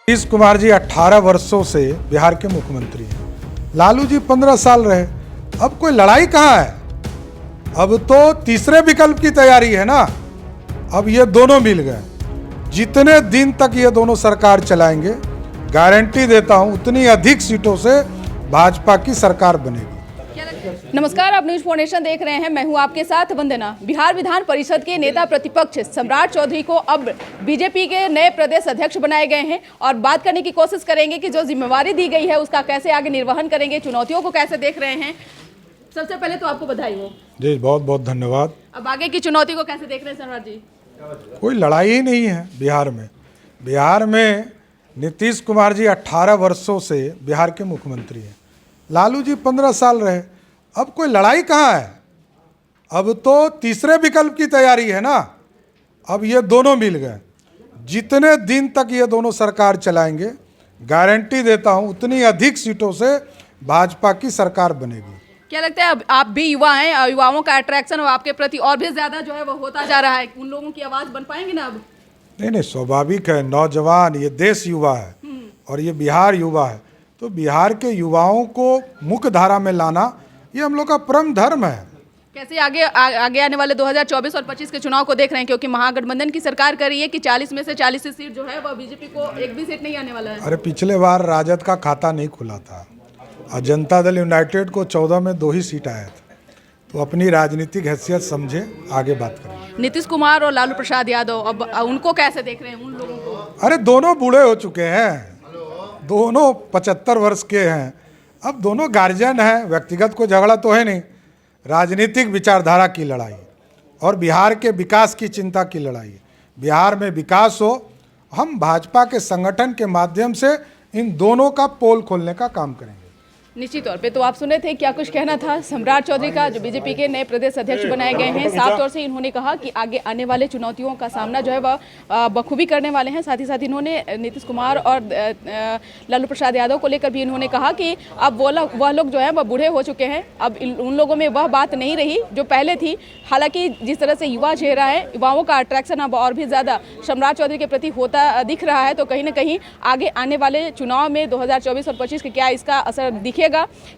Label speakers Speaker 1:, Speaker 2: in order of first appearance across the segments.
Speaker 1: नीतीश कुमार जी 18 वर्षों से बिहार के मुख्यमंत्री हैं। लालू जी 15 साल रहे। अब कोई लड़ाई कहाँ है? अब तो तीसरे विकल्प की तैयारी है ना। अब ये दोनों मिल गए। जितने दिन तक ये दोनों सरकार चलाएंगे, गारंटी देता हूं उतनी अधिक सीटों से भाजपा की सरकार बनेगी।
Speaker 2: नमस्कार, आप न्यूज फाउंडेशन देख रहे हैं। मैं हूं आपके साथ वंदना। बिहार विधान परिषद के नेता प्रतिपक्ष सम्राट चौधरी को अब बीजेपी के नए प्रदेश अध्यक्ष बनाए गए हैं और बात करने की कोशिश करेंगे कि जो जिम्मेवारी दी गई है उसका कैसे आगे निर्वहन करेंगे, चुनौतियों को कैसे देख रहे हैं। सबसे पहले तो आपको बधाई हो
Speaker 1: जी, बहुत बहुत धन्यवाद।
Speaker 2: अब आगे की चुनौती को कैसे देख रहे हैं सम्राट जी?
Speaker 1: कोई लड़ाई ही नहीं है बिहार में। बिहार में नीतीश कुमार जी 18 वर्षों से बिहार के मुख्यमंत्री हैं। लालू जी 15 साल रहे। अब कोई लड़ाई कहाँ है? अब तो तीसरे विकल्प की तैयारी है ना। अब ये दोनों मिल गए। जितने दिन तक ये दोनों सरकार चलाएंगे, गारंटी देता हूँ उतनी अधिक सीटों से भाजपा की सरकार बनेगी।
Speaker 2: क्या लगता है अब आप भी युवा हैं और युवाओं का अट्रैक्शन आपके प्रति और भी ज्यादा जो है वो होता जा रहा है, उन लोगों की आवाज बन पाएंगे ना अब?
Speaker 1: नहीं, स्वाभाविक है। नौजवान, ये देश युवा है और ये बिहार युवा है, तो बिहार के युवाओं को मुख्य धारा में लाना ये हम लोग का परम धर्म है।
Speaker 2: कैसे आगे आने वाले 2024 और 25 के चुनाव को देख रहे हैं, क्योंकि महागठबंधन की सरकार कर रही है कि 40 में से 40 सीट जो है वह बीजेपी को एक भी सीट नहीं आने वाला है।
Speaker 1: अरे पिछले बार राजद का खाता नहीं खुला था और जनता दल यूनाइटेड को 14 में 2 ही सीट आया था। तो अपनी राजनीतिक हैसियत समझे, आगे बात करें।
Speaker 2: नीतीश कुमार और लालू प्रसाद यादव, अब उनको कैसे देख रहे हैं, उन लोगों को?
Speaker 1: अरे दोनों बूढ़े हो चुके हैं, दोनों 75 वर्ष के हैं। अब दोनों गार्जियन हैं। व्यक्तिगत कोई झगड़ा तो है नहीं, राजनीतिक विचारधारा की लड़ाई और बिहार के विकास की चिंता की लड़ाई। बिहार में विकास हो, हम भाजपा के संगठन के माध्यम से इन दोनों का पोल खोलने का काम करेंगे।
Speaker 2: निश्चित तौर पे तो आप सुने थे क्या कुछ कहना था सम्राट चौधरी का, जो बीजेपी के नए प्रदेश अध्यक्ष बनाए गए हैं। साफ तौर से इन्होंने कहा कि आगे आने वाले चुनौतियों का सामना जो है वह बखूबी करने वाले हैं। साथ ही साथ इन्होंने नीतीश कुमार और लालू प्रसाद यादव को लेकर भी इन्होंने कहा कि अब वह लोग जो है वह बूढ़े हो चुके हैं। अब उन लोगों में वह बात नहीं रही जो पहले थी। हालांकि जिस तरह से युवा चेहरा है, युवाओं का अट्रैक्शन अब और भी ज़्यादा सम्राट चौधरी के प्रति होता दिख रहा है। तो कहीं ना कहीं आगे आने वाले चुनाव में 2024 और 25 के क्या इसका असर दिखेगा,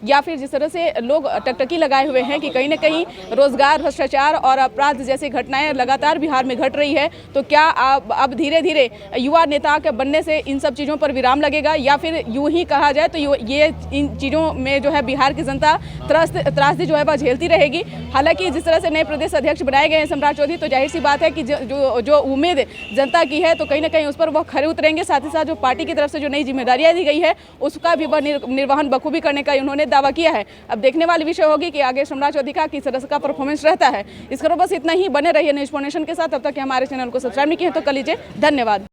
Speaker 2: या फिर जिस तरह से लोग टकटकी लगाए हुए हैं कि कहीं ना कहीं रोजगार, भ्रष्टाचार और अपराध जैसी घटनाएं लगातार बिहार में घट रही है, तो क्या अब धीरे धीरे युवा नेता के बनने से इन सब चीज़ों पर विराम लगेगा, या फिर यूं ही कहा जाए तो ये इन चीज़ों में जो है बिहार की जनता त्रासदी जो है वह झेलती रहेगी। हालांकि जिस तरह से नए प्रदेश अध्यक्ष बनाए गए हैं सम्राट चौधरी, तो जाहिर सी बात है कि जो उम्मीद जनता की है तो कहीं ना कहीं उस पर वह खरे उतरेंगे। साथ ही साथ जो पार्टी की तरफ से जो नई जिम्मेदारियां दी गई है उसका भी वह निर्वहन बखूबी करने का उन्होंने दावा किया है। अब देखने वाली विषय होगी कि आगे सम्राट चौधरी का किस तरह का परफॉर्मेंस रहता है। इस खबर बस इतना ही। बने रहिए न्यूज फाउंडेशन के साथ। तब तक हमारे चैनल को सब्सक्राइब नहीं किए तो कर लीजिए। धन्यवाद।